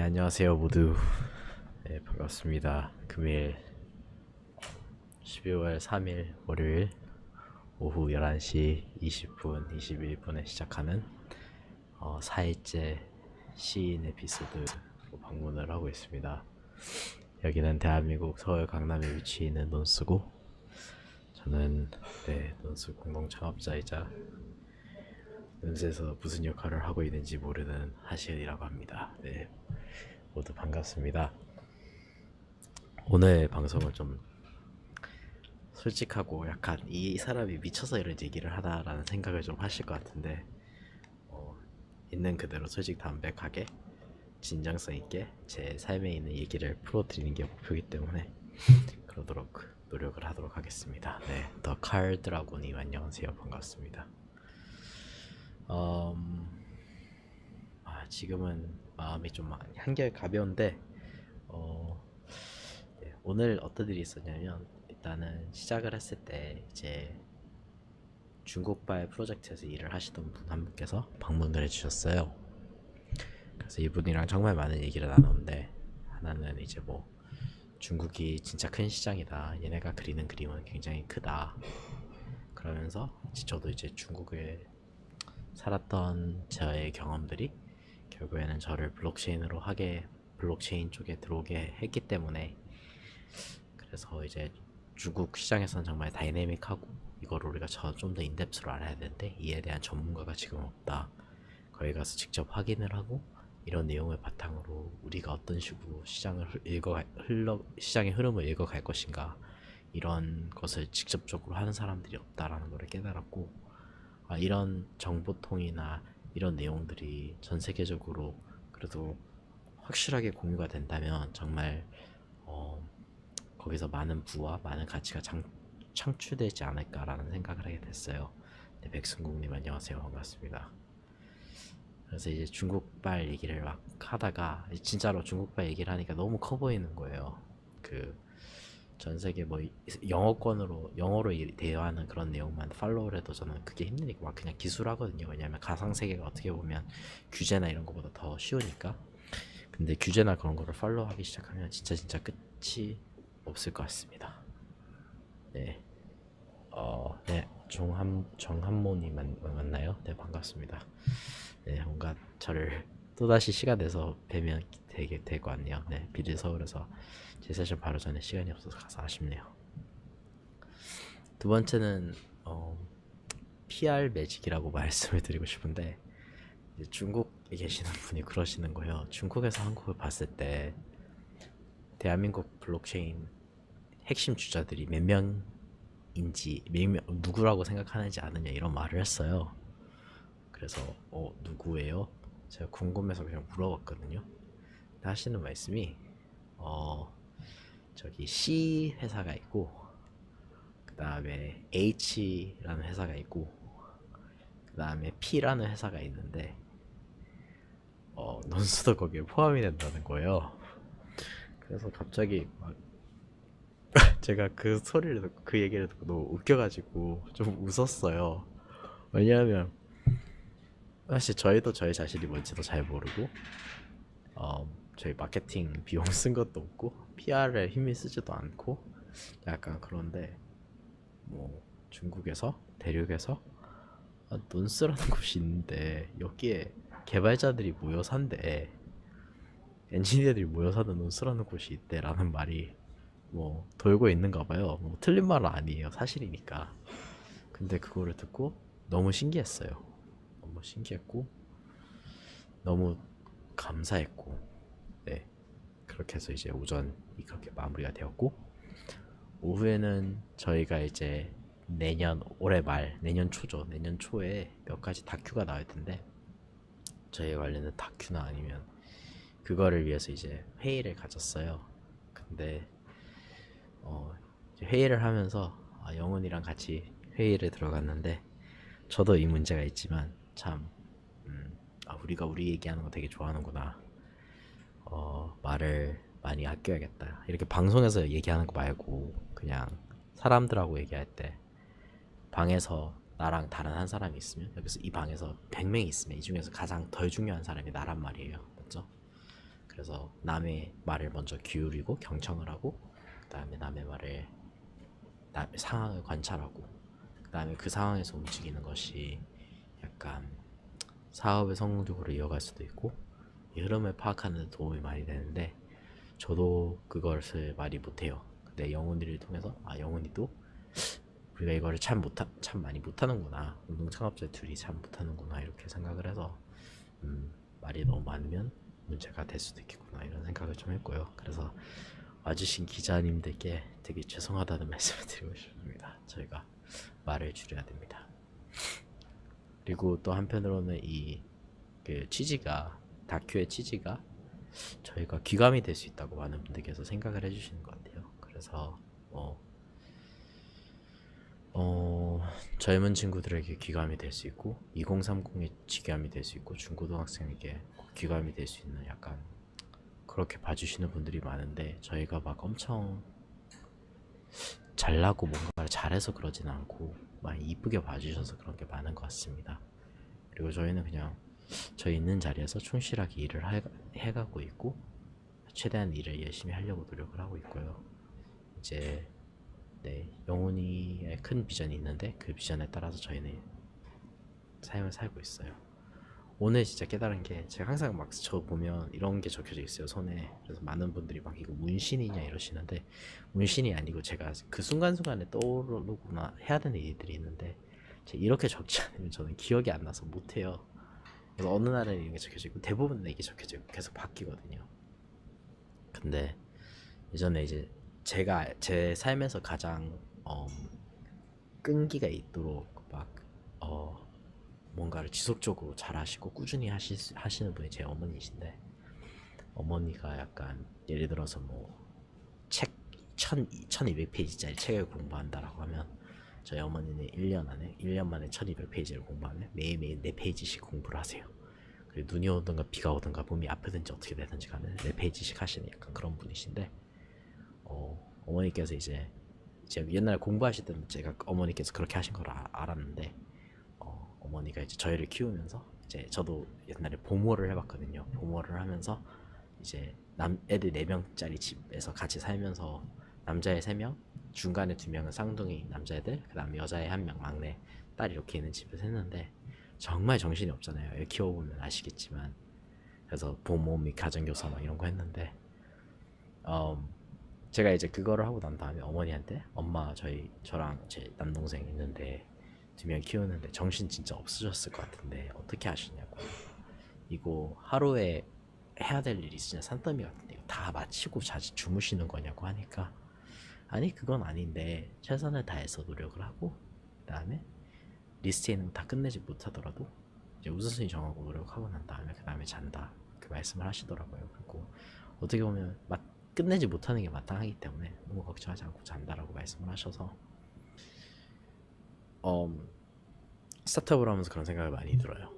안녕하세요 모두. 반갑습니다. 금일 12월 3일 월요일 오후 11시 20분 21분에 시작하는 4일째 시인 에피소드로 방문을 하고 있습니다. 여기는 대한민국 서울 강남에 위치해 있는 논스고, 저는 논스 공동 창업자이자 논스에서 무슨 역할을 하고 있는지 모르는 하시은이라고 합니다. 모두 반갑습니다. 오늘 방송은 좀 솔직하고 약간 이 사람이 미쳐서 이런 얘기를 하다라는 생각을 좀 하실 것 같은데, 있는 그대로 솔직 담백하게 진정성 있게 제 삶에 있는 얘기를 풀어드리는 게 목표이기 때문에 그러도록 노력을 하도록 하겠습니다. 더 칼드라고님 안녕하세요, 반갑습니다. 지금은 마음이 좀 한결 가벼운데, 오늘 어떤 일이 있었냐면, 일단은 시작을 했을 때 이제 중국발 프로젝트에서 일을 하시던 분 한 분께서 방문을 해주셨어요. 그래서 이분이랑 정말 많은 얘기를 나눴는데, 하나는 이제 중국이 진짜 큰 시장이다, 얘네가 그리는 그림은 굉장히 크다, 그러면서 저도 이제 중국에 살았던 저의 경험들이 결국에는 저를 블록체인 쪽에 들어오게 했기 때문에, 그래서 이제 중국 시장에서는 정말 다이내믹하고 이거를 우리가 좀 더 인덱스로 알아야 되는데 이에 대한 전문가가 지금 없다. 거기 가서 직접 확인을 하고 이런 내용을 바탕으로 우리가 어떤 식으로 시장의 흐름을 읽어갈 것인가, 이런 것을 직접적으로 하는 사람들이 없다라는 걸 깨달았고, 이런 정보통이나 이런 내용들이 전 세계적으로 그래도 확실하게 공유가 된다면 정말 거기서 많은 부와 많은 가치가 창출되지 않을까라는 생각을 하게 됐어요. 백승국님 안녕하세요, 반갑습니다. 그래서 이제 중국발 얘기를 막 하다가 진짜로 중국발 얘기를 하니까 너무 커 보이는 거예요. 전 세계 영어로 대화하는 그런 내용만 팔로우를 해도 저는 그게 힘드니까 막 그냥 기술하거든요. 왜냐면 가상 세계가 어떻게 보면 규제나 이런 거보다 더 쉬우니까. 근데 규제나 그런 거를 팔로우하기 시작하면 진짜 끝이 없을 것 같습니다. 정한모님 맞나요? 네, 반갑습니다. 뭔가 저를 또다시 시간 내서 뵈면 되게 될 것 같네요. 비리 서울에서 제 세션 바로 전에 시간이 없어서 가서 아쉽네요. 두 번째는 PR 매직이라고 말씀을 드리고 싶은데, 중국에 계시는 분이 그러시는 거예요. 중국에서 한국을 봤을 때 대한민국 블록체인 핵심 주자들이 몇 명인지, 누구라고 생각하는지 아느냐, 이런 말을 했어요. 그래서 누구예요? 제가 궁금해서 그냥 물어봤거든요. 하시는 말씀이 저기 C 회사가 있고, 그 다음에 H라는 회사가 있고, 그 다음에 P라는 회사가 있는데 논스도 거기에 포함이 된다는 거예요. 그래서 갑자기 막 제가 그 소리를 듣고 그 얘기를 듣고 너무 웃겨가지고 좀 웃었어요. 왜냐하면 사실 저희도 저희 자신이 뭔지도 잘 모르고, 저희 마케팅 비용 쓴 것도 없고 PR에 힘이 쓰지도 않고, 약간 그런데 중국에서 대륙에서 논스라는 곳이 있는데 여기에 개발자들이 모여 산대, 엔지니어들이 모여 사는 논스라는 곳이 있대라는 말이 돌고 있는가 봐요. 틀린 말은 아니에요, 사실이니까. 근데 그거를 듣고 너무 신기했어요. 너무 신기했고 너무 감사했고, 그렇게 해서 이제 오전이 그렇게 마무리가 되었고, 오후에는 저희가 이제 내년 초에 몇 가지 다큐가 나올 텐데, 저희 관련된 다큐나 아니면 그거를 위해서 이제 회의를 가졌어요. 근데 회의를 하면서 영훈이랑 같이 회의를 들어갔는데, 저도 이 문제가 있지만 참 우리가 우리 얘기하는 거 되게 좋아하는구나, 말을 많이 아껴야겠다, 이렇게 방송에서 얘기하는 거 말고 그냥 사람들하고 얘기할 때, 방에서 나랑 다른 한 사람이 있으면, 여기서 이 방에서 100명이 있으면 이 중에서 가장 덜 중요한 사람이 나란 말이에요, 맞죠? 그래서 남의 말을 먼저 기울이고 경청을 하고, 그 다음에 남의 상황을 관찰하고, 그 다음에 그 상황에서 움직이는 것이 약간 사업을 성공적으로 이어갈 수도 있고 이 흐름을 파악하는 데 도움이 많이 되는데, 저도 그것을 많이 못해요. 근데 영훈이를 통해서 영훈이도 우리가 이거를 참 많이 못하는구나, 운동 창업자 둘이 참 못하는구나 이렇게 생각을 해서 말이 너무 많으면 문제가 될 수도 있겠구나 이런 생각을 좀 했고요. 그래서 와주신 기자님들께 되게 죄송하다는 말씀을 드리고 싶습니다. 저희가 말을 줄여야 됩니다. 그리고 또 한편으로는 그 취지가, 다큐의 취지가 저희가 귀감이 될 수 있다고 많은 분들께서 생각을 해주시는 것 같아요. 그래서 젊은 친구들에게 귀감이 될 수 있고 2030에 귀감이 될 수 있고 중고등학생에게 귀감이 될 수 있는, 약간 그렇게 봐주시는 분들이 많은데, 저희가 막 엄청 잘나고 뭔가를 잘해서 그러진 않고 많이 이쁘게 봐주셔서 그런 게 많은 것 같습니다. 그리고 저희는 그냥 저희 있는 자리에서 충실하게 일을 해가고 있고 최대한 일을 열심히 하려고 노력을 하고 있고요. 이제 영훈이의 큰 비전이 있는데 그 비전에 따라서 저희는 삶을 살고 있어요. 오늘 진짜 깨달은 게, 제가 항상 막 저 보면 이런 게 적혀져 있어요, 손에. 그래서 많은 분들이 막 이거 문신이냐 이러시는데, 문신이 아니고 제가 그 순간순간에 떠오르거나 해야 되는 일들이 있는데, 제가 이렇게 적지 않으면 저는 기억이 안 나서 못해요. 그래서 어느 날은 이게 적혀져 있고 대부분은 이게 적혀져 있고 계속 바뀌거든요. 근데 예전에 이제 제가 제 삶에서 가장 끈기가 있도록 막 뭔가를 지속적으로 잘 하시고 꾸준히 하시는 분이 제 어머니이신데, 어머니가 약간 예를 들어서 뭐 책 1200페이지짜리 책을 공부한다라고 하면 저희 어머니는 1년 만에 1200페이지를 공부하면 매일매일 4페이지씩 공부를 하세요. 그리고 눈이 오든가 비가 오든가 몸이 아프든지 어떻게 되든지 간에 4페이지씩 하시는 약간 그런 분이신데, 어머니께서 이제 제가 옛날에 공부하실 때는 제가 어머니께서 그렇게 하신 걸 알았는데, 어머니가 이제 저희를 키우면서, 이제 저도 옛날에 보모를 해봤거든요. 보모를 하면서 이제 애들 4명짜리 집에서 같이 살면서 남자애 3명, 중간에 2명은 쌍둥이 남자애들, 그 다음에 여자애 1명, 막내 딸 이렇게 있는 집에서 했는데 정말 정신이 없잖아요. 애 키워보면 아시겠지만. 그래서 보모 및 가정교사 막 이런 거 했는데, 제가 이제 그거를 하고 난 다음에 어머니한테, 엄마 저랑 제 남동생 있는데 2명 키우는데 정신 진짜 없으셨을 것 같은데 어떻게 하시냐고, 이거 하루에 해야 될 일이 진짜 산더미 같은데 이거 다 마치고 주무시는 거냐고 하니까, 아니 그건 아닌데 최선을 다해서 노력을 하고, 그 다음에 리스트에 있는 거 다 끝내지 못하더라도 이제 우선순위 정하고 노력하고 난 다음에 그 다음에 잔다, 그 말씀을 하시더라고요. 그리고 어떻게 보면 끝내지 못하는 게 마땅하기 때문에 너무 걱정하지 않고 잔다라고 말씀을 하셔서, 스타트업을 하면서 그런 생각을 많이 들어요.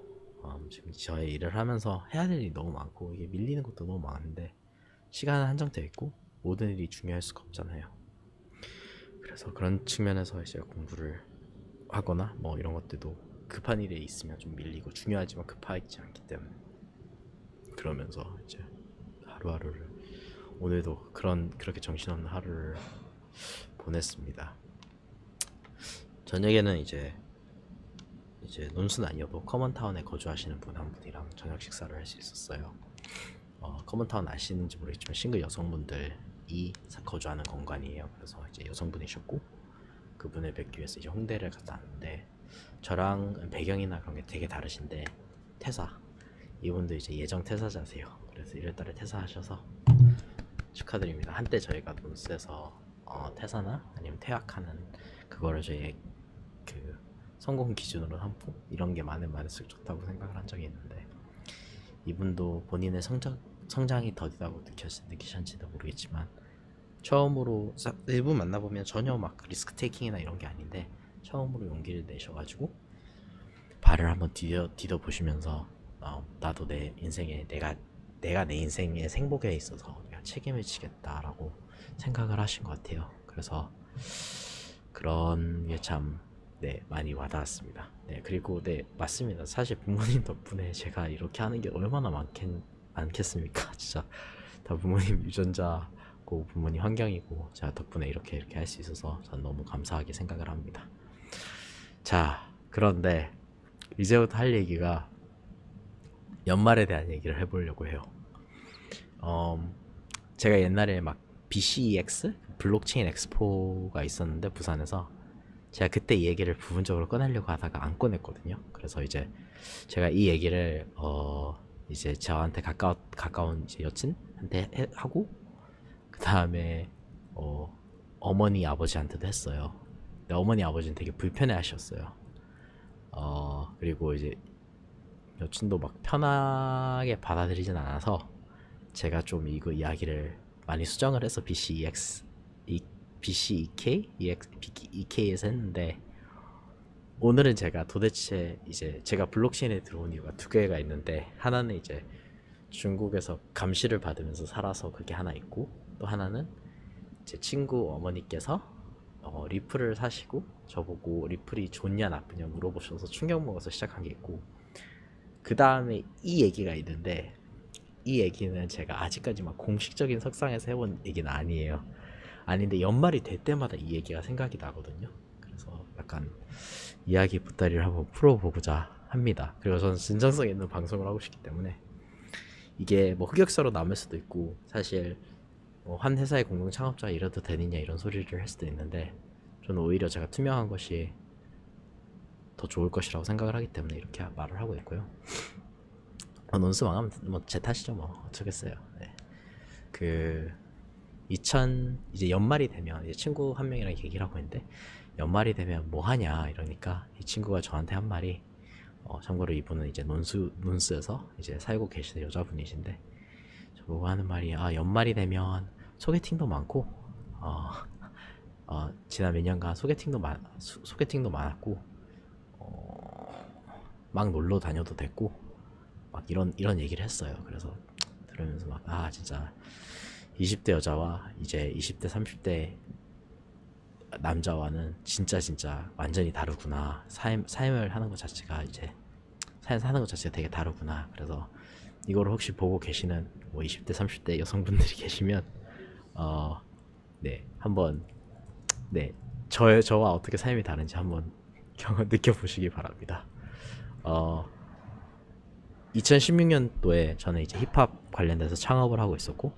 지금 저의 일을 하면서 해야 될 일이 너무 많고 이게 밀리는 것도 너무 많은데 시간은 한정되어 있고 모든 일이 중요할 수가 없잖아요. 그래서 그런 측면에서 이제 공부를 하거나 뭐 이런 것들도 급한 일에 있으면 좀 밀리고, 중요하지만 급하지 않기 때문에 그러면서 이제 하루하루를, 오늘도 그렇게 정신없는 하루를 보냈습니다. 저녁에는 이제 논순 아니어도 커먼타운에 거주하시는 분 한 분이랑 저녁 식사를 할 수 있었어요. 커먼타운 아시는지 모르겠지만 싱글 여성분들이 거주하는 공간이에요. 그래서 이제 여성분이셨고 그분을 뵙기 위해서 이제 홍대를 갔다 왔는데, 저랑 배경이나 그런 게 되게 다르신데 퇴사, 이분도 이제 예정 퇴사자세요. 그래서 1월달에 퇴사하셔서 축하드립니다. 한때 저희가 논스에서 퇴사나 아니면 퇴학하는 그거를 저희의 그 성공 기준으로 삼고 이런 게 많을수록 좋다고 생각을 한 적이 있는데, 이분도 본인의 성장이 더디다고 느끼셨는지도 모르겠지만 처음으로 일부 만나보면 전혀 막 리스크 테이킹이나 이런 게 아닌데 처음으로 용기를 내셔가지고 발을 한번 디뎌 보시면서 나도 내 인생에 내가 내 인생의 생복에 있어서 내가 책임을 지겠다라고 생각을 하신 것 같아요. 그래서 그런 게 참 많이 와닿았습니다. 그리고 맞습니다. 사실 부모님 덕분에 제가 이렇게 하는 게 얼마나 많겠습니까? 진짜 다 부모님 유전자고 부모님 환경이고 제가 덕분에 이렇게 할 수 있어서 전 너무 감사하게 생각을 합니다. 자, 그런데 이제부터 할 얘기가 연말에 대한 얘기를 해보려고 해요. 제가 옛날에 막 BCEX 블록체인 엑스포가 있었는데 부산에서 제가 그때 이 얘기를 부분적으로 꺼내려고 하다가 안 꺼냈거든요. 그래서 이제 제가 이 얘기를 이제 저한테 가까운 이제 여친한테 하고 그 다음에 어머니 아버지한테도 했어요. 근데 어머니 아버지는 되게 불편해하셨어요. 그리고 이제 여친도 막 편하게 받아들이진 않아서 제가 좀 이거 이야기를 많이 수정을 해서 BCEK, EK에서 했는데 오늘은 제가 도대체 이제 제가 블록체인에 들어온 이유가 두 개가 있는데 하나는 이제 중국에서 감시를 받으면서 살아서 그게 하나 있고 또 하나는 제 친구 어머니께서 리플을 사시고 저보고 리플이 좋냐 나쁘냐 물어보셔서 충격 먹어서 시작한 게 있고 그 다음에 이 얘기가 있는데 이 얘기는 제가 아직까지 막 공식적인 석상에서 해본 얘기는 아니에요. 아닌데 연말이 될 때마다 이 얘기가 생각이 나거든요. 그래서 약간 이야기 보따리를 한번 풀어보고자 합니다. 그리고 저는 진정성 있는 방송을 하고 싶기 때문에 이게 뭐 흑역사로 남을 수도 있고 사실 한 회사의 공동 창업자가 이래도 되느냐 이런 소리를 할 수도 있는데 저는 오히려 제가 투명한 것이 더 좋을 것이라고 생각을 하기 때문에 이렇게 말을 하고 있고요. 논스 망하면 뭐 제 탓이죠 뭐 어쩌겠어요. 네. 이제 연말이 되면 이제 친구 한 명이랑 얘기를 하고 있는데 연말이 되면 뭐 하냐 이러니까 이 친구가 저한테 한 말이 참고로 이분은 이제 논스에서 이제 살고 계시는 여자분이신데 저보고 하는 말이 연말이 되면 소개팅도 많고 지난 몇 년간 소개팅도 많았고 막 놀러 다녀도 됐고 막 이런 얘기를 했어요. 그래서 들으면서 막 진짜 20대 여자와 이제 20대 30대 남자와는 진짜 완전히 다르구나. 삶을 하는 것 자체가 이제 삶 사는 것 자체가 되게 다르구나. 그래서 이거를 혹시 보고 계시는 뭐 20대 30대 여성분들이 계시면 네 한번 네 저와 어떻게 삶이 다른지 한번 느껴보시기 바랍니다. 2016년도에 저는 이제 힙합 관련돼서 창업을 하고 있었고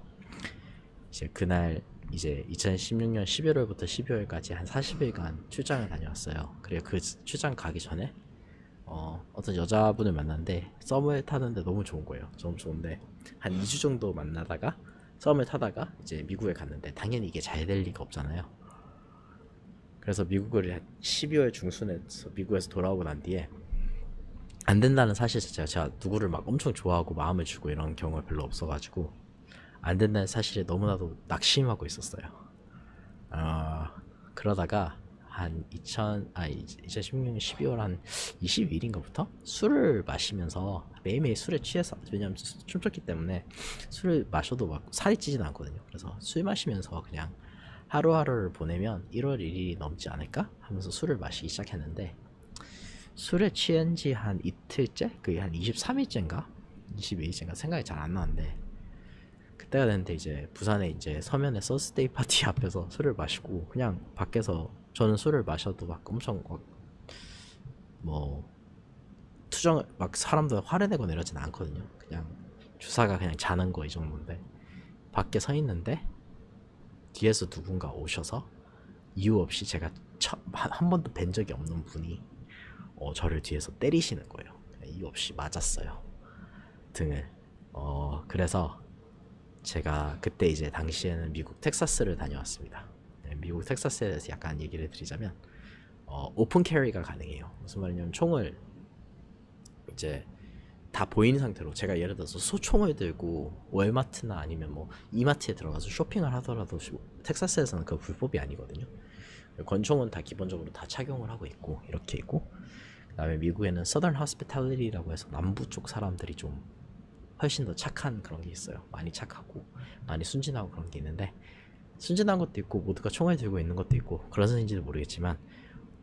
이제 그날 이제 2016년 11월부터 12월까지 한 40일간 출장을 다녀왔어요. 그리고 그 출장 가기 전에 어떤 여자분을 만났는데 썸을 타는데 너무 좋은 거예요. 너무 좋은데 한 2주 정도 만나다가 썸을 타다가 이제 미국에 갔는데 당연히 이게 잘 될 리가 없잖아요. 그래서 미국을 12월 중순에 미국에서 돌아오고 난 뒤에 안 된다는 사실 자체가 제가 누구를 막 엄청 좋아하고 마음을 주고 이런 경우가 별로 없어가지고 안 된다는 사실에 너무나도 낙심하고 있었어요. 그러다가 한 2016년 12월 한 22일인가부터 술을 마시면서 매일매일 술에 취해서 왜냐면 춤췄기 때문에 술을 마셔도 막 살이 찌진 않거든요. 그래서 술 마시면서 그냥 하루하루를 보내면 1월 1일이 넘지 않을까 하면서 술을 마시기 시작했는데 술에 취한 지 한 이틀째? 그게 한 23일째인가? 22일째인가? 생각이 잘 안 나는데 그때가 됐는데 이제 부산에 이제 서면에 서스데이 파티 앞에서 술을 마시고 그냥 밖에서 저는 술을 마셔도 막 엄청 뭐 투정 막 사람들 화내고 이러진 않거든요. 그냥 주사가 그냥 자는 거 이 정도인데 밖에 서 있는데 뒤에서 누군가 오셔서 이유 없이 제가 한 번도 뵌 적이 없는 분이 저를 뒤에서 때리시는 거예요. 이유 없이 맞았어요. 등을. 그래서 제가 그때 이제 당시에는 미국 텍사스를 다녀왔습니다. 네, 미국 텍사스에 대해서 약간 얘기를 드리자면 오픈 캐리가 가능해요. 무슨 말이냐면 총을 이제 다 보이는 상태로 제가 예를 들어서 소총을 들고 월마트나 아니면 뭐 이마트에 들어가서 쇼핑을 하더라도 텍사스에서는 그 불법이 아니거든요. 권총은 다 기본적으로 다 착용을 하고 있고 이렇게 있고 그다음에 미국에는 서던 호스피탈리티라고 해서 남부 쪽 사람들이 좀 훨씬 더 착한 그런 게 있어요. 많이 착하고 많이 순진하고 그런 게 있는데 순진한 것도 있고 모두가 총을 들고 있는 것도 있고 그런 선인지는 모르겠지만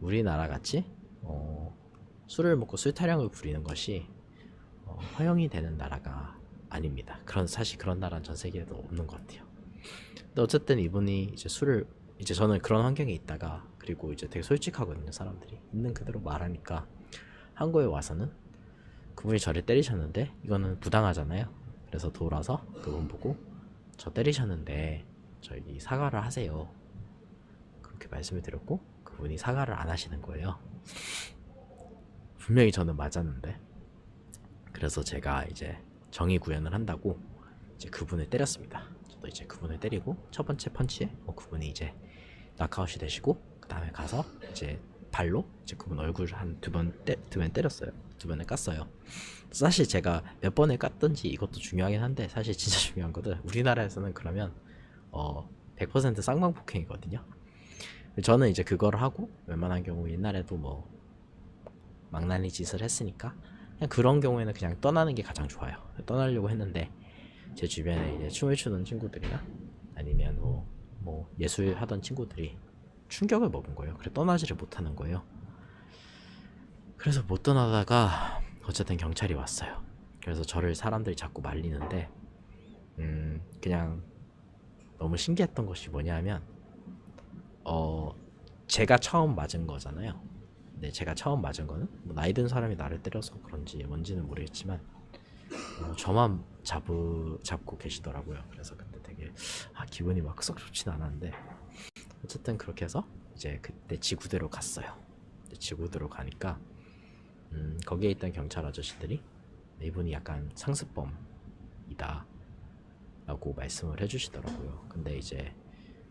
우리나라 같이 술을 먹고 술 타령을 부리는 것이 허용이 되는 나라가 아닙니다. 사실 그런 나라는 전 세계에도 없는 것 같아요. 근데 어쨌든 이분이 이제 술을 이제 저는 그런 환경에 있다가 그리고 이제 되게 솔직하거든요. 사람들이 있는 그대로 말하니까 한국에 와서는 그분이 저를 때리셨는데 이거는 부당하잖아요. 그래서 돌아서 그분 보고 저 때리셨는데 저기 사과를 하세요. 그렇게 말씀을 드렸고 그분이 사과를 안 하시는 거예요. 분명히 저는 맞았는데. 그래서 제가 이제 정의 구현을 한다고 이제 그분을 때렸습니다. 저도 이제 그분을 때리고 첫 번째 펀치에 그분이 이제 낙아웃이 되시고 그 다음에 가서 이제 발로 이제 그분 얼굴 한 두 번 때렸어요. 두 번을 깠어요. 사실 제가 몇 번을 깠던지 이것도 중요하긴 한데 사실 진짜 중요한 거는 우리나라에서는 그러면 100% 쌍방폭행이거든요. 저는 이제 그걸 하고 웬만한 경우 옛날에도 뭐 망나니 짓을 했으니까 그냥 그런 경우에는 그냥 떠나는 게 가장 좋아요. 떠나려고 했는데 제 주변에 이제 춤을 추는 친구들이나 아니면 뭐 예술 하던 친구들이 충격을 먹은 거예요. 그래 떠나지를 못하는 거예요. 그래서 못 떠나다가 어쨌든 경찰이 왔어요. 그래서 저를 사람들이 자꾸 말리는데 그냥 너무 신기했던 것이 뭐냐면 제가 처음 맞은 거잖아요. 근데 제가 처음 맞은 거는 뭐 나이 든 사람이 나를 때려서 그런지 뭔지는 모르겠지만 저만 잡고 계시더라고요. 그래서 그때 되게 기분이 막 썩 좋진 않았는데 어쨌든 그렇게 해서 이제 그때 지구대로 갔어요. 지구대로 가니까 거기에 있던 경찰 아저씨들이 이분이 약간 상습범이다 라고 말씀을 해주시더라고요. 근데 이제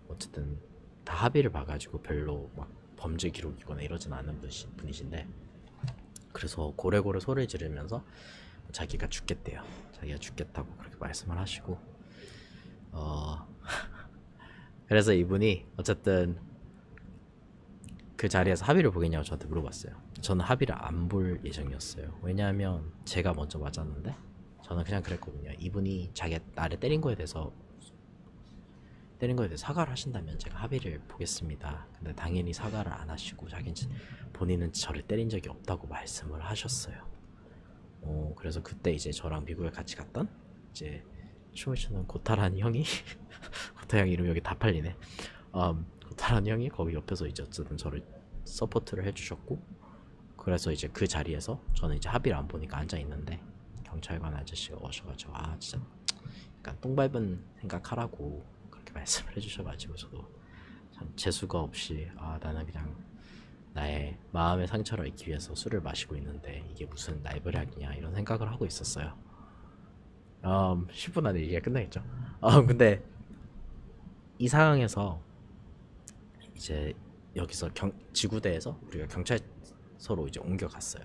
어쨌든 다 합의를 봐가지고 별로 막 범죄 기록이거나 이러진 않은 분이신데 그래서 고래고래 소리를 지르면서 자기가 죽겠대요. 자기가 죽겠다고 그렇게 말씀을 하시고 그래서 이분이 어쨌든 그 자리에서 합의를 보겠냐고 저한테 물어봤어요. 저는 합의를 안 볼 예정이었어요. 왜냐하면 제가 먼저 맞았는데 저는 그냥 그랬거든요. 이분이 자기가 나를 때린 거에 대해서 사과를 하신다면 제가 합의를 보겠습니다. 근데 당연히 사과를 안 하시고 본인은 저를 때린 적이 없다고 말씀을 하셨어요. 그래서 그때 이제 저랑 미국에 같이 갔던 이제 춤을 추는 고타라는 형이 고타 형 이름 여기 다 팔리네. 고타라는 형이 거기 옆에서 이제 어쨌든 저를 서포트를 해주셨고 그래서 이제 그 자리에서 저는 이제 합의를 안 보니까 앉아 있는데 경찰관 아저씨가 오셔가지고 진짜 약간 똥밟은 생각하라고 그렇게 말씀을 해주셔가지고 저도 참 재수가 없이 나는 그냥 나의 마음의 상처를 잊기 위해서 술을 마시고 있는데 이게 무슨 날벼락이냐 이런 생각을 하고 있었어요. 10분 안에 얘기가 끝나겠죠. 근데 이 상황에서 이제 여기서 지구대에서 우리가 경찰서로 이제 옮겨가서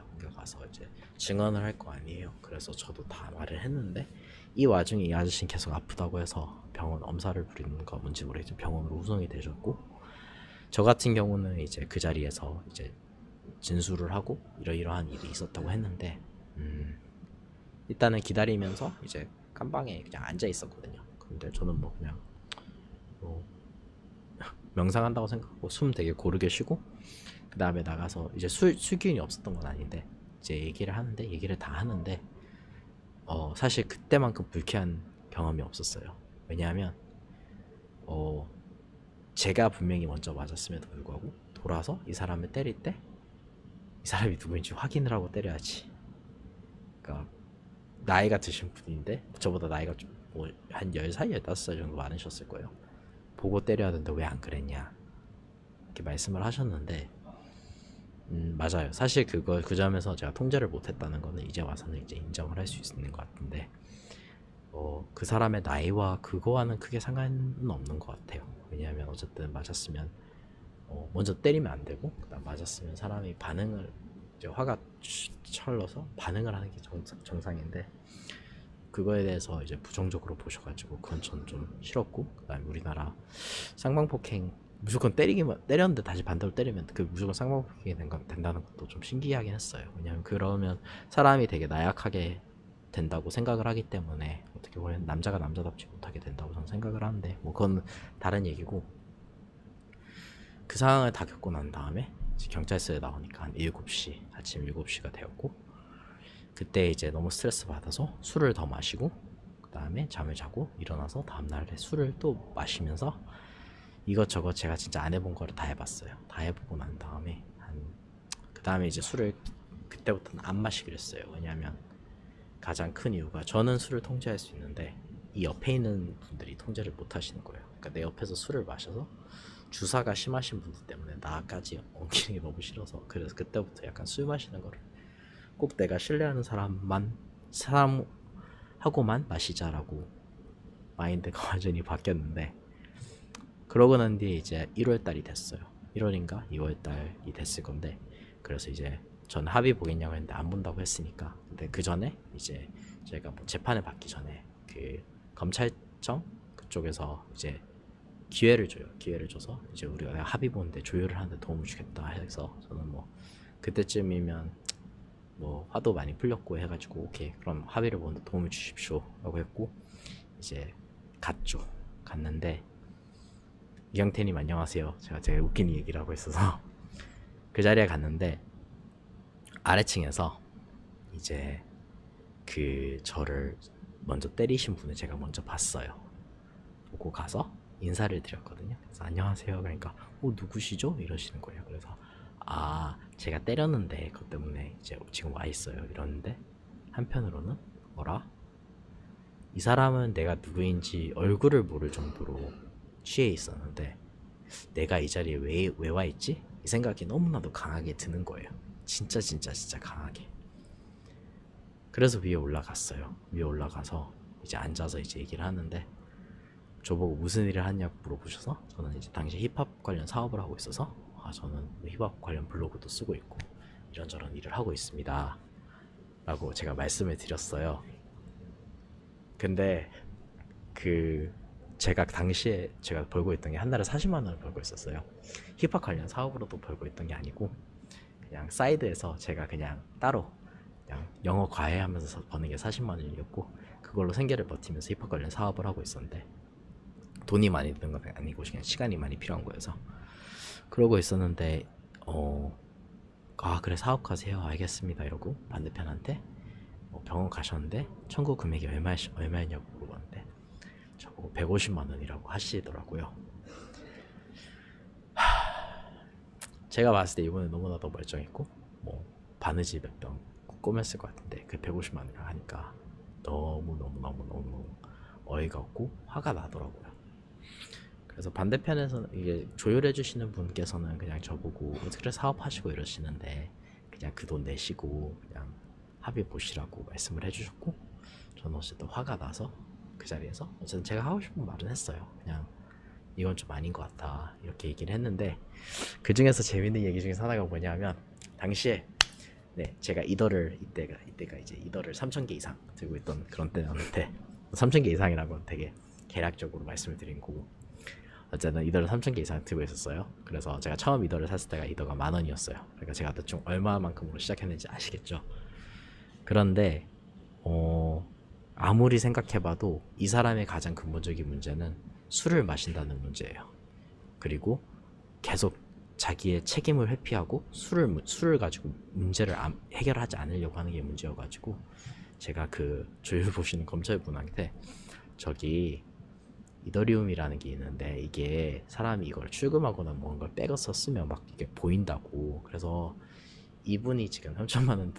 이제 증언을 할 거 아니에요. 그래서 저도 다 말을 했는데 이 와중에 이 아저씨는 계속 아프다고 해서 병원 엄살을 부리는 거 뭔지 모르겠지만 병원으로 후송이 되셨고 저 같은 경우는 이제 그 자리에서 이제 진술을 하고 이러이러한 일이 있었다고 했는데 일단은 기다리면서 이제 깜방에 그냥 앉아 있었거든요. 근데 저는 뭐 그냥 명상한다고 생각하고 숨 되게 고르게 쉬고 그 다음에 나가서 이제 술기운이 없었던 건 아닌데 이제 얘기를 다 하는데 사실 그때만큼 불쾌한 경험이 없었어요. 왜냐하면 제가 분명히 먼저 맞았음에도 불구하고 돌아서 이 사람을 때릴 때 이 사람이 누구인지 확인을 하고 때려야지. 그러니까 나이가 드신 분인데 저보다 나이가 좀 한 10살, 15살 정도 많으셨을 거예요. 보고 때려야 되는데 왜 안 그랬냐 이렇게 말씀을 하셨는데 맞아요. 사실 그 점에서 제가 통제를 못했다는 거는 이제 와서는 이제 인정을 할 수 있는 것 같은데 그 사람의 나이와 그거와는 크게 상관은 없는 것 같아요. 왜냐하면 어쨌든 맞았으면 먼저 때리면 안 되고 그다음 맞았으면 사람이 반응을 이제 화가 철러서 반응을 하는 게 정상인데 그거에 대해서 이제 부정적으로 보셔가지고 그건 전 좀 싫었고 그다음에 우리나라 쌍방폭행 무조건 때렸는데 다시 반대로 때리면 그 무조건 쌍방폭행이 된다는 것도 좀 신기하긴 했어요. 왜냐면 그러면 사람이 되게 나약하게 된다고 생각을 하기 때문에 어떻게 보면 남자가 남자답지 못하게 된다고 저는 생각을 하는데 뭐 그건 다른 얘기고 그 상황을 다 겪고 난 다음에 경찰서에 나오니까 한 7시 아침 7시가 되었고 그때 이제 너무 스트레스 받아서 술을 더 마시고 다음에 잠을 자고 일어나서 다음날에 술을 또 마시면서 이것저것 제가 진짜 안 해본 거를 다 해봤어요. 다 해보고 난 다음에 그 다음에 이제 술을 그때부터는 안 마시기로 했어요. 왜냐하면 가장 큰 이유가 저는 술을 통제할 수 있는데 이 옆에 있는 분들이 통제를 못 하시는 거예요. 그러니까 내 옆에서 술을 마셔서 주사가 심하신 분들 때문에 나까지 엉키는 게 너무 싫어서, 그래서 그때부터 약간 술 마시는 거를 꼭 내가 신뢰하는 사람하고만 마시자라고 마인드가 완전히 바뀌었는데, 그러고 난 뒤에 이제 1월달이 됐어요. 1월인가 2월달이 됐을 건데, 그래서 이제 전 합의 보겠냐고 했는데 안 본다고 했으니까, 근데 그 전에 이제 저희가 뭐 재판을 받기 전에 그 검찰청 그쪽에서 이제 기회를 줘요. 기회를 줘서 이제 우리가 합의 보는데 조율을 하는데 도움을 주겠다 해서, 저는 뭐 그때쯤이면 뭐 화도 많이 풀렸고 해가지고 오케이 그럼 합의를 보는데 도움을 주십시오 라고 했고, 이제 갔는데 이경태님 안녕하세요. 제가 되게 웃긴 얘기를 하고 있어서 그 자리에 갔는데 아래층에서 이제 그 저를 먼저 때리신 분을 제가 먼저 봤어요. 보고 가서 인사를 드렸거든요. 그래서 안녕하세요. 그러니까 누구시죠? 이러시는 거예요. 그래서 제가 때렸는데 그것 때문에 이제 지금 와 있어요 이러는데, 한편으로는 뭐라? 이 사람은 내가 누구인지 얼굴을 모를 정도로 취해 있었는데 내가 이 자리에 왜 와 있지? 이 생각이 너무나도 강하게 드는 거예요. 진짜 강하게. 그래서 위에 올라갔어요. 위에 올라가서 이제 앉아서 이제 얘기를 하는데, 저보고 무슨 일을 하냐고 물어보셔서 저는 이제 당시 힙합 관련 사업을 하고 있어서 저는 힙합 관련 블로그도 쓰고 있고 이런저런 일을 하고 있습니다 라고 제가 말씀을 드렸어요. 근데 제가 당시에 제가 벌고 있던 게 한 달에 40만 원을 벌고 있었어요. 힙합 관련 사업으로도 벌고 있던 게 아니고 그냥 사이드에서 제가 그냥 따로 그냥 영어 과외하면서 버는 게 40만 원이었고, 그걸로 생계를 버티면서 힙합 관련 사업을 하고 있었는데 돈이 많이 드는 건 아니고 그냥 시간이 많이 필요한 거여서 그러고 있었는데 그래 사업하세요 알겠습니다 이러고 반대편한테 병원 가셨는데 청구 금액이 얼마였냐고 물어봤는데 저보고 150만 원이라고 하시더라고요. 제가 봤을 때 이번에 너무나도 멀쩡했고 뭐 바느질 몇 병 꼬맸을 것 같은데 그 150만 원이라 하니까 너무 어이가 없고 화가 나더라고요. 그래서 반대편에서는 이게 조율해 주시는 분께서는 그냥 저보고 어떻게 사업하시고 이러시는데 그냥 그 돈 내시고 그냥 합의 보시라고 말씀을 해주셨고, 저는 어쨌든 화가 나서 그 자리에서 어쨌든 제가 하고 싶은 말은 했어요. 그냥 이건 좀 아닌 것 같다 이렇게 얘기를 했는데, 그 중에서 재밌는 얘기 중에 하나가 뭐냐면 당시에 제가 이때가 이제 이더를 3,000개 이상 들고 있던 그런 때였는데 3,000개 이상이라고 되게 계략적으로 말씀을 드린 거고, 어쨌든 이더를 3,000개 이상 들고 있었어요. 그래서 제가 처음 이더를 샀을 때가 이더가 10,000원이었어요. 그러니까 제가 대충 얼마만큼으로 시작했는지 아시겠죠? 그런데 아무리 생각해봐도 이 사람의 가장 근본적인 문제는 술을 마신다는 문제예요. 그리고 계속 자기의 책임을 회피하고 술을 가지고 문제를 해결하지 않으려고 하는 게 문제여가지고, 제가 그 조율 보시는 검찰분한테 저기 이더리움이라는 게 있는데 이게 사람이 이걸 출금하거나 뭔가를 빼서 쓰면 막 이게 보인다고, 그래서 이분이 지금 3천만 원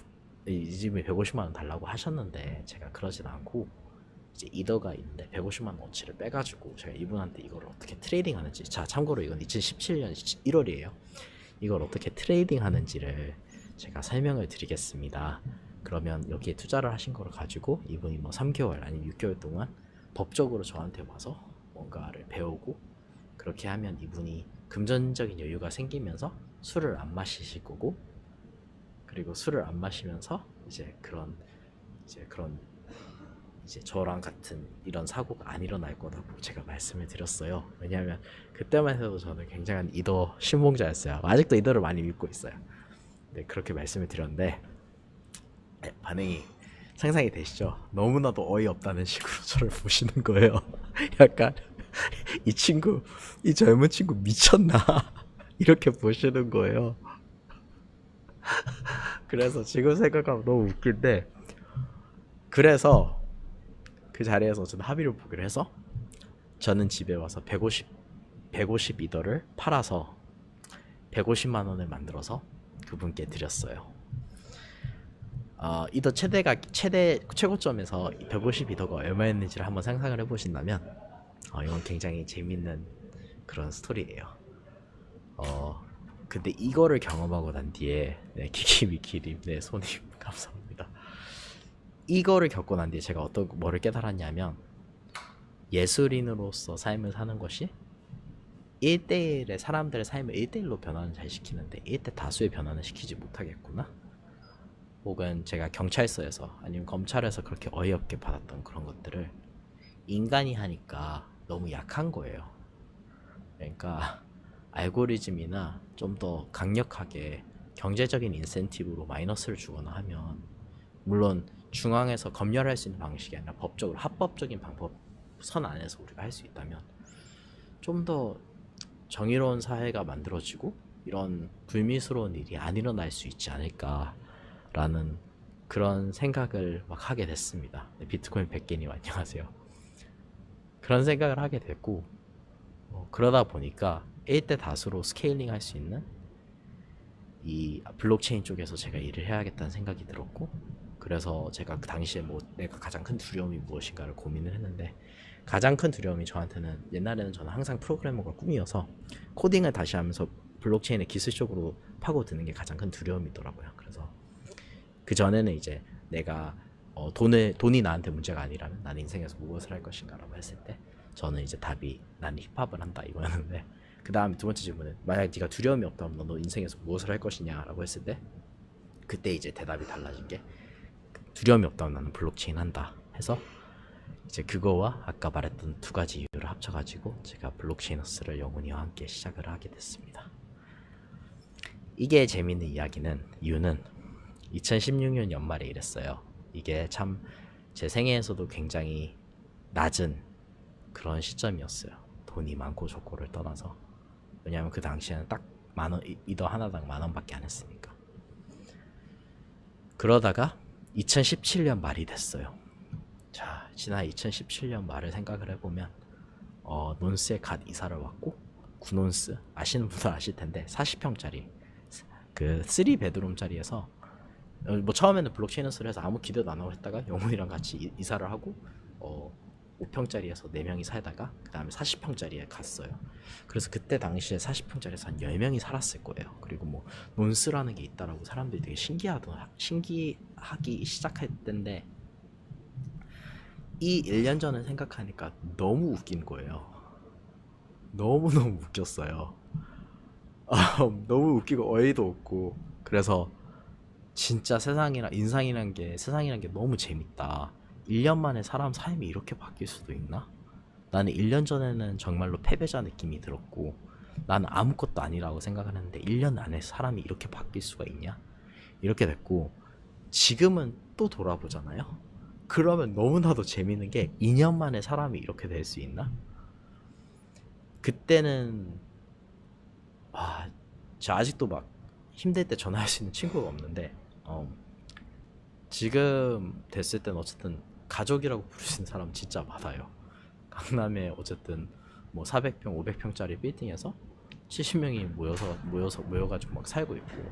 이 집에 150만 원 달라고 하셨는데 제가 그러진 않고 이제 이더가 있는데 150만 원어치를 빼가지고 제가 이분한테 이걸 어떻게 트레이딩 하는지, 자 참고로 이건 2017년 1월이에요 이걸 어떻게 트레이딩 하는지를 제가 설명을 드리겠습니다. 그러면 여기에 투자를 하신 거를 가지고 이분이 뭐 3개월 아니면 6개월 동안 법적으로 저한테 와서 뭔가를 배우고, 그렇게 하면 이분이 금전적인 여유가 생기면서 술을 안 마시실 거고, 그리고 술을 안 마시면서 이제 저랑 같은 이런 사고가 안 일어날 거라고 제가 말씀을 드렸어요. 왜냐하면 그때만 해도 저는 굉장한 이더 신봉자였어요. 아직도 이더를 많이 믿고 있어요. 네, 그렇게 말씀을 드렸는데 반응이 상상이 되시죠? 너무나도 어이없다는 식으로 저를 보시는 거예요. 약간 이 젊은 친구 미쳤나? 이렇게 보시는 거예요. 그래서 지금 생각하면 너무 웃긴데, 그래서 그 자리에서 저는 합의를 보기로 해서 저는 집에 와서 150 이더를 팔아서 150만 원을 만들어서 그분께 드렸어요. 이더 최고점에서 150 이더가 얼마였는지를 한번 상상을 해보신다면 이건 굉장히 재밌는 그런 스토리예요. 근데 이거를 경험하고 난 뒤에 네, 키키미키님 네 손님 감사합니다. 이거를 겪고 난 뒤에 제가 뭐를 깨달았냐면 예술인으로서 삶을 사는 것이 1대1의 사람들의 삶을 1대1로 변화는 잘 시키는데 1대 다수의 변화는 시키지 못하겠구나. 혹은 제가 경찰서에서 아니면 검찰에서 그렇게 어이없게 받았던 그런 것들을 인간이 하니까 너무 약한 거예요. 그러니까 알고리즘이나 좀 더 강력하게 경제적인 인센티브로 마이너스를 주거나 하면 물론 중앙에서 검열할 수 있는 방식이 아니라 법적으로 합법적인 방법 선 안에서 우리가 할 수 있다면 좀 더 정의로운 사회가 만들어지고 이런 불미스러운 일이 안 일어날 수 있지 않을까라는 그런 생각을 막 하게 됐습니다. 비트코인 100개님 안녕하세요. 그런 생각을 하게 됐고 그러다 보니까 1대 다수로 스케일링 할 수 있는 이 블록체인 쪽에서 제가 일을 해야겠다는 생각이 들었고 그래서 제가 그 당시에 내가 가장 큰 두려움이 무엇인가를 고민을 했는데 가장 큰 두려움이 저한테는 옛날에는 저는 항상 프로그래머가 꿈이어서 코딩을 다시 하면서 블록체인의 기술적으로 파고드는 게 가장 큰 두려움이더라고요. 그래서 그 전에는 이제 내가 돈이 나한테 문제가 아니라면 난 인생에서 무엇을 할 것인가라고 했을 때 저는 이제 답이 난 힙합을 한다 이거였는데 그 다음에 두 번째 질문은 만약 네가 두려움이 없다면 너 인생에서 무엇을 할 것이냐라고 했을 때 그때 이제 대답이 달라진 게 두려움이 없다면 나는 블록체인 한다 해서 이제 그거와 아까 말했던 두 가지 이유를 합쳐가지고 제가 블록체인어스를 영훈이와 함께 시작을 하게 됐습니다. 이게 재밌는 이유는 2016년 연말에 이랬어요. 이게 참 제 생애에서도 굉장히 낮은 그런 시점이었어요. 돈이 많고 적고를 떠나서. 왜냐하면 그 당시에는 딱 만원, 이더 하나당 만원밖에 안 했으니까. 그러다가 2017년 말이 됐어요. 자, 지난 2017년 말을 생각을 해보면 논스에 갓 이사를 왔고 구논스 아시는 분들 아실 텐데 40평짜리 그 3베드룸짜리에서 뭐 처음에는 블록체인어스를 해서 아무 기대도 안 하고 했다가 영훈이랑 같이 이사를 하고 5평짜리에서 4명이 살다가 그 다음에 40평짜리에 갔어요. 그래서 그때 당시에 40평짜리에서 한 10명이 살았을 거예요. 그리고 뭐 논스라는 게 있다라고 사람들이 되게 신기하기 시작할 때인데 이 1년 전을 생각하니까 너무 웃긴 거예요. 너무너무 웃겼어요. 너무 웃기고 어이도 없고 그래서 진짜 세상이란 게 너무 재밌다. 1년 만에 사람 삶이 이렇게 바뀔 수도 있나? 나는 1년 전에는 정말로 패배자 느낌이 들었고 나는 아무것도 아니라고 생각을 했는데 1년 안에 사람이 이렇게 바뀔 수가 있냐? 이렇게 됐고 지금은 또 돌아보잖아요. 그러면 너무나도 재밌는 게 2년 만에 사람이 이렇게 될 수 있나? 그때는 제가 아직도 막 힘들 때 전화할 수 있는 친구가 없는데 지금 됐을 땐 어쨌든 가족이라고 부르시는 사람 진짜 많아요. 강남에 어쨌든 뭐 400평, 500평짜리 빌딩에서 70명이 모여가지고 막 살고 있고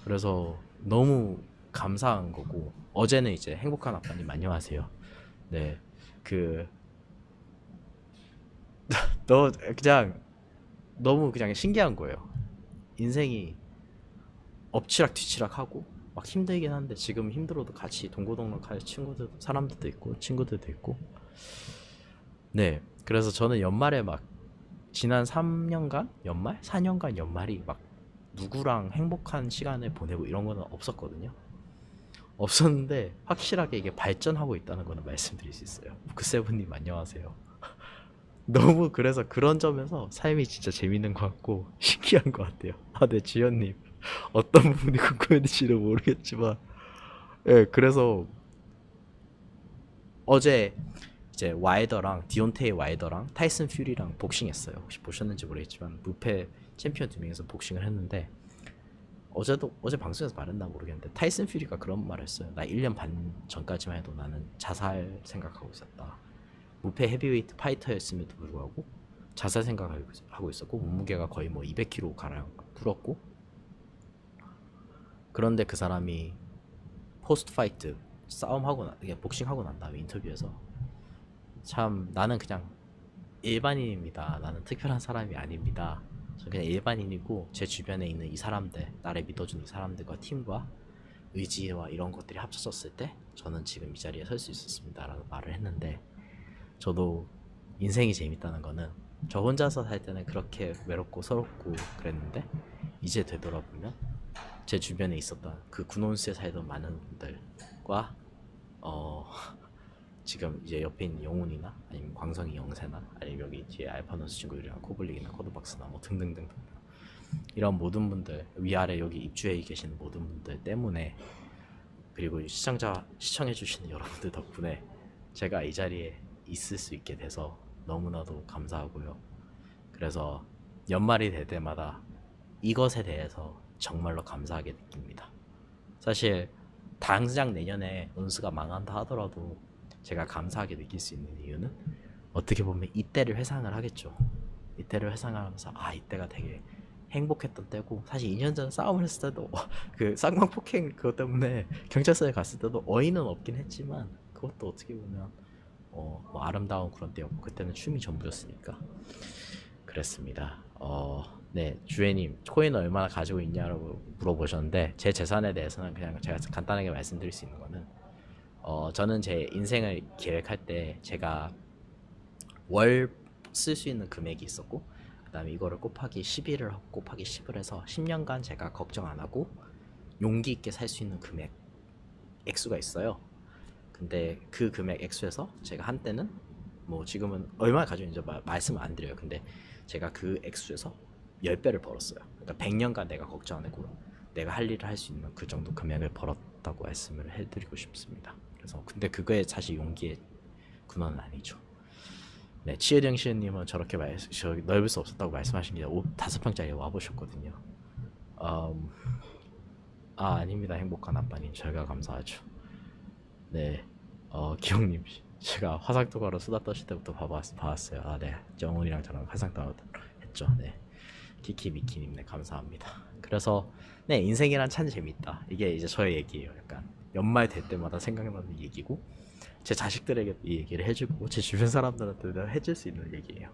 그래서 너무 감사한 거고 어제는 이제 행복한 아빠님 안녕하세요. 네, 그냥 너무 그냥 신기한 거예요. 인생이 엎치락 뒤치락 하고 막 힘들긴 한데 지금 힘들어도 같이 동고동락할 사람들도 있고 친구들도 있고 네 그래서 저는 연말에 막 지난 3년간 4년간 연말이 막 누구랑 행복한 시간을 보내고 이런 거는 없었는데 확실하게 이게 발전하고 있다는 거는 말씀드릴 수 있어요. 부크세븐님 안녕하세요. 너무 그래서 그런 점에서 삶이 진짜 재밌는 것 같고 신기한 것 같아요. 네 지연님 어떤 부분이 궁금했는지는 모르겠지만 그래서 어제 이제 디온테이 와이더랑 타이슨 퓨리랑 복싱했어요. 혹시 보셨는지 모르겠지만 무패 챔피언 2명에서 복싱을 했는데 어제 방송에서 말했나 모르겠는데 타이슨 퓨리가 그런 말을 했어요. 나 1년 반 전까지만 해도 나는 자살 생각하고 있었다. 무패 헤비웨이트 파이터였음에도 불구하고 자살 생각하고 있었고 몸무게가 거의 뭐 200kg 가량 불었고, 그런데 그 사람이 포스트 파이트 싸움하고 이게 복싱하고 난 다음에 인터뷰에서 참 나는 그냥 일반인입니다. 나는 특별한 사람이 아닙니다. 저 그냥 일반인이고 제 주변에 있는 이 사람들, 나를 믿어준 이 사람들과 팀과 의지와 이런 것들이 합쳐졌을 때 저는 지금 이 자리에 설 수 있었습니다 라고 말을 했는데, 저도 인생이 재밌다는 거는 저 혼자서 살 때는 그렇게 외롭고 서럽고 그랬는데 이제 되돌아보면 제 주변에 있었던 그 군원수에 살던 많은 분들과 지금 이제 옆에 있는 영훈이나 아니면 광성이 영세나 아니면 여기 뒤에 알파노스 친구들이랑 코블릭이나 코드박스나 뭐 등등등 이런 모든 분들, 위아래 여기 입주해 계시는 모든 분들 때문에, 그리고 시청해주시는 여러분들 덕분에 제가 이 자리에 있을 수 있게 돼서 너무나도 감사하고요. 그래서 연말이 될 때마다 이것에 대해서 정말로 감사하게 느낍니다. 사실 당장 내년에 논스가 망한다 하더라도 제가 감사하게 느낄 수 있는 이유는 어떻게 보면 이때를 회상을 하겠죠. 이때를 회상을 하면서 이때가 되게 행복했던 때고, 사실 2년 전 싸움을 했을 때도 그 쌍방 폭행 그것 때문에 경찰서에 갔을 때도 어이는 없긴 했지만 그것도 어떻게 보면 뭐 아름다운 그런 때였고 그때는 춤이 전부였으니까 그랬습니다. 네, 주혜님 코인 얼마나 가지고 있냐고 물어보셨는데 제 재산에 대해서는 그냥 제가 간단하게 말씀드릴 수 있는 거는 저는 제 인생을 계획할 때 제가 월 쓸 수 있는 금액이 있었고, 그 다음에 이거를 곱하기 10을 해서 10년간 제가 걱정 안 하고 용기 있게 살 수 있는 금액 액수가 있어요. 근데 그 금액 액수에서 제가 한때는 뭐 지금은 얼마 가지고 있는지 말씀을 안 드려요. 근데 제가 그 액수에서 10배를 벌었어요. 그러니까 100년간 내가 걱정 안 하고 내가 할 일을 할 수 있는 그 정도 금액을 벌었다고 말씀을 해드리고 싶습니다. 그래서 근데 그거에 사실 용기의 근원은 아니죠. 네, 치혜정씨님은 저렇게 넓을 수 없었다고 말씀하신 게 5평짜리 와보셨거든요. 아닙니다. 행복한 아빠님, 저희가 감사하죠. 네, 기영님, 제가 화상통화로 수다 떠실 때부터 봐왔어요. 네, 정훈이랑 저랑 화상통화 했죠. 네, 키키미키님, 네, 감사합니다. 그래서 네, 인생이란 참 재밌다. 이게 이제 저의 얘기예요. 약간 연말 될 때마다 생각나는 얘기고, 제 자식들에게 이 얘기를 해주고 제 주변 사람들한테 해줄 수 있는 얘기예요.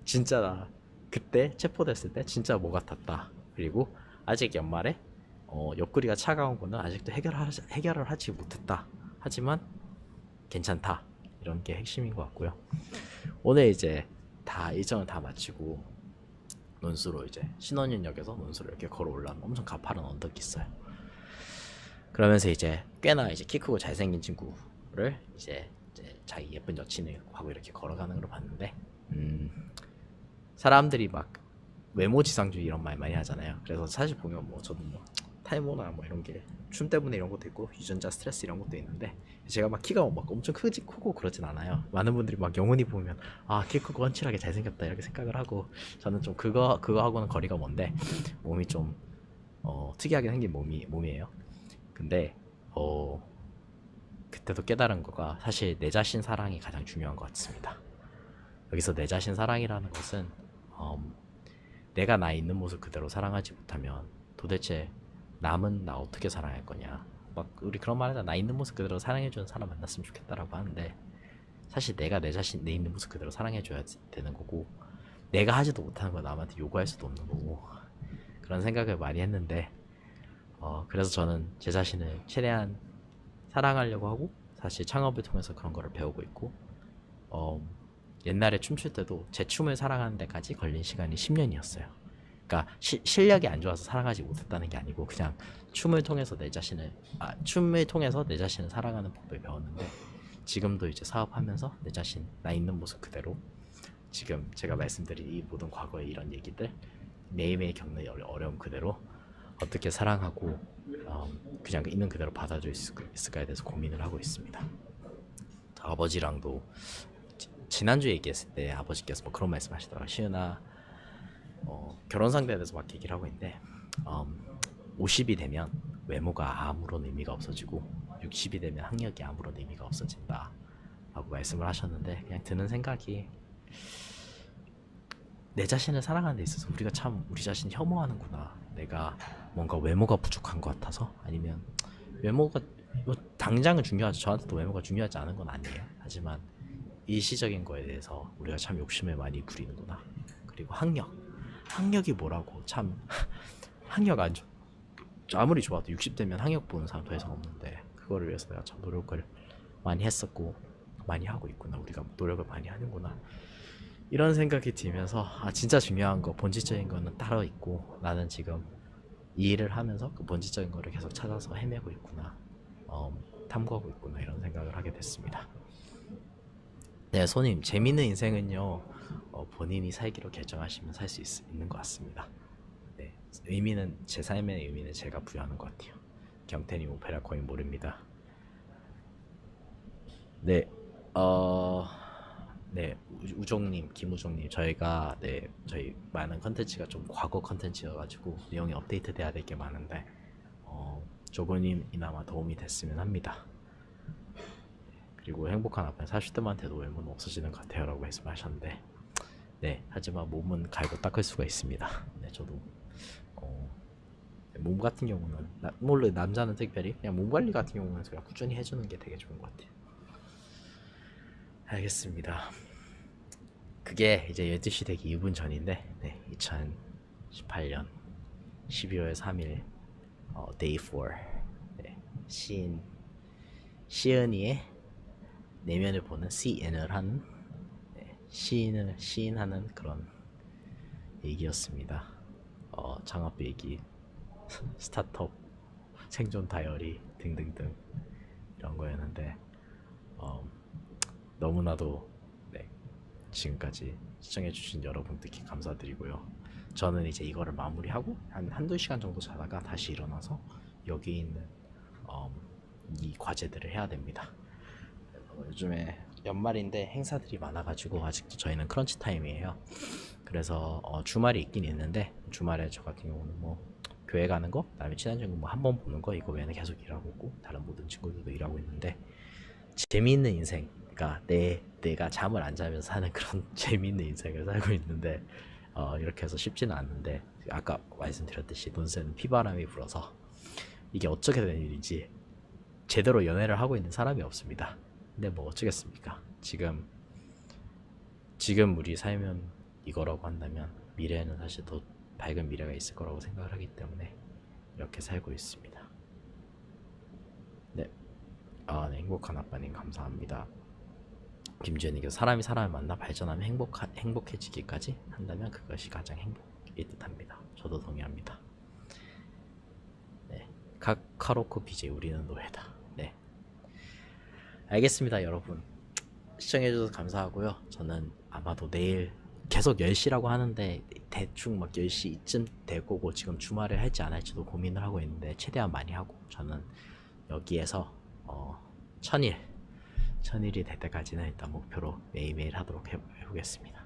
진짜 나 그때 체포됐을 때 진짜 뭐 같았다. 그리고 아직 연말에 옆구리가 차가운 거는 아직도 해결을 하지 못했다. 하지만 괜찮다. 이런 게 핵심인 것 같고요. 오늘 이제 다 일정을 다 마치고 논수로 이제 신원윤역에서 논수로 이렇게 걸어 올라온 엄청 가파른 언덕이 있어요. 그러면서 이제 꽤나 이제 키 크고 잘생긴 친구를 이제 자기 예쁜 여친을 하고 이렇게 걸어가는 걸 봤는데, 사람들이 막 외모지상주의 이런 말 많이 하잖아요. 그래서 사실 보면 뭐 저도 뭐 탈모나 뭐 이런 게 춤 때문에 이런 것도 있고 유전자 스트레스 이런 것도 있는데, 제가 막 키가 막 엄청 크고 그러진 않아요. 많은 분들이 막 영훈이 보면 키 크고 훤칠하게 잘생겼다 이렇게 생각을 하고, 저는 좀 그거하고는 거리가 먼데 몸이 좀 특이하게 생긴 몸이에요. 근데 그때도 깨달은 거가 사실 내 자신 사랑이 가장 중요한 것 같습니다. 여기서 내 자신 사랑이라는 것은 내가 나 있는 모습 그대로 사랑하지 못하면 도대체 남은 나 어떻게 사랑할 거냐. 막 우리 그런 말 하잖아. 나 있는 모습 그대로 사랑해주는 사람 만났으면 좋겠다라고 하는데, 사실 내가 내 자신 내 있는 모습 그대로 사랑해줘야 되는 거고, 내가 하지도 못하는 거 남한테 요구할 수도 없는 거고, 그런 생각을 많이 했는데 그래서 저는 제 자신을 최대한 사랑하려고 하고, 사실 창업을 통해서 그런 거를 배우고 있고, 옛날에 춤출 때도 제 춤을 사랑하는 데까지 걸린 시간이 10년이었어요. 그러니까 실력이 안 좋아서 사랑하지 못했다는 게 아니고 그냥 춤을 통해서 내 자신을 사랑하는 법을 배웠는데, 지금도 이제 사업하면서 내 자신 나 있는 모습 그대로, 지금 제가 말씀드린 이 모든 과거의 이런 얘기들, 매일매일 겪는 어려움 그대로 어떻게 사랑하고 그냥 있는 그대로 받아줄 수 있을까에 대해서 고민을 하고 있습니다. 아버지랑도 지난주에 얘기했을 때 아버지께서 뭐 그런 말씀 하시더라고요. 시은아, 결혼 상대에 대해서 막 얘기를 하고 있는데 50이 되면 외모가 아무런 의미가 없어지고 60이 되면 학력이 아무런 의미가 없어진다 라고 말씀을 하셨는데, 그냥 드는 생각이, 내 자신을 살아가는 데 있어서 우리가 참 우리 자신 혐오하는구나. 내가 뭔가 외모가 부족한 것 같아서, 아니면 외모가 뭐 당장은 중요하죠. 저한테도 외모가 중요하지 않은 건 아니에요. 하지만 일시적인 거에 대해서 우리가 참 욕심을 많이 부리는구나. 그리고 학력이 뭐라고 참 학력 안 좋. 아무리 좋아도 60대면 학력 보는 사람 더 이상 없는데, 그거를 위해서 내가 참 노력을 많이 했었고 많이 하고 있구나. 우리가 노력을 많이 하는구나. 이런 생각이 들면서, 진짜 중요한 거, 본질적인 거는 따로 있고, 나는 지금 이 일을 하면서 그 본질적인 거를 계속 찾아서 헤매고 있구나, 탐구하고 있구나, 이런 생각을 하게 됐습니다. 네, 손님, 재밌는 인생은요, 본인이 살기로 결정하시면 살 수 있는 것 같습니다. 네, 의미는, 제 삶의 의미는 제가 부여하는 것 같아요. 경태님 오페라 코인 모릅니다. 네, 네, 우종님, 김우종님, 저희가, 네, 저희 많은 컨텐츠가 좀 과거 컨텐츠여가지고 내용이 업데이트 돼야 될 게 많은데, 조고님이나마 도움이 됐으면 합니다. 그리고 행복한 아빠 40대한테도 외모는 없어지는 것 같아요 라고 말씀하셨는데, 네, 하지만 몸은 갈고 닦을 수가 있습니다. 네, 저도 몸 같은 경우는 물론 남자는 특별히 그냥 몸 관리 같은 경우는 제가 꾸준히 해주는 게 되게 좋은 것 같아요. 알겠습니다. 그게 이제 12시 되기 2분 전인데, 네, 2018년 12월 3일 데이 4, 네, 시은이의 내면을 보는 시인을 하는, 네, 시인하는 그런 얘기였습니다. 창업 얘기, 스타트업, 생존 다이어리 등등등 이런 거였는데, 너무나도, 네, 지금까지 시청해주신 여러분들께 감사드리고요. 저는 이제 이거를 마무리하고 한두 시간 정도 자다가 다시 일어나서 여기 있는 이 과제들을 해야 됩니다. 요즘에 연말인데 행사들이 많아가지고 아직도 저희는 크런치 타임이에요. 그래서 주말이 있긴 있는데, 주말에 저 같은 경우는 뭐 교회 가는 거, 그다음에 친한 친구 뭐 한 번 보는 거, 이거 외에는 계속 일하고 있고, 다른 모든 친구들도 일하고 있는데, 재미있는 인생, 그러니까 내가 잠을 안 자면서 사는 그런 재미있는 인생을 살고 있는데, 이렇게 해서 쉽지는 않는데, 아까 말씀드렸듯이 논새는 피바람이 불어서 이게 어떻게 된 일인지 제대로 연애를 하고 있는 사람이 없습니다. 근데 뭐 어쩌겠습니까? 지금 우리 살면 이거라고 한다면 미래에는 사실 더 밝은 미래가 있을 거라고 생각을 하기 때문에 이렇게 살고 있습니다. 네, 네, 행복한 아빠님 감사합니다. 김주현님께서 사람이 사람을 만나 발전하면 행복해지기까지 한다면 그것이 가장 행복일 듯합니다. 저도 동의합니다. 네, 카로코 BJ 우리는 노예다. 네, 알겠습니다. 여러분, 시청해주셔서 감사하고요. 저는 아마도 내일 계속 10시라고 하는데 대충 막 10시쯤 될 거고, 지금 주말에 할지 안 할지도 고민을 하고 있는데, 최대한 많이 하고 저는 여기에서 1000일이 될 때까지는 일단 목표로 매일매일 하도록 해보겠습니다.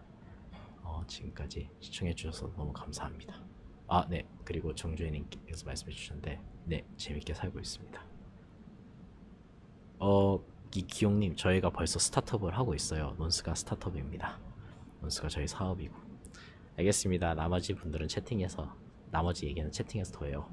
지금까지 시청해주셔서 너무 감사합니다. 네, 그리고 정주혜님께서 말씀해주셨는데, 네, 재밌게 살고 있습니다. 기용님, 저희가 벌써 스타트업을 하고 있어요. 논스가 스타트업입니다. 논스가 저희 사업이고. 알겠습니다. 나머지 분들은 채팅에서, 나머지 얘기는 채팅에서 더 해요.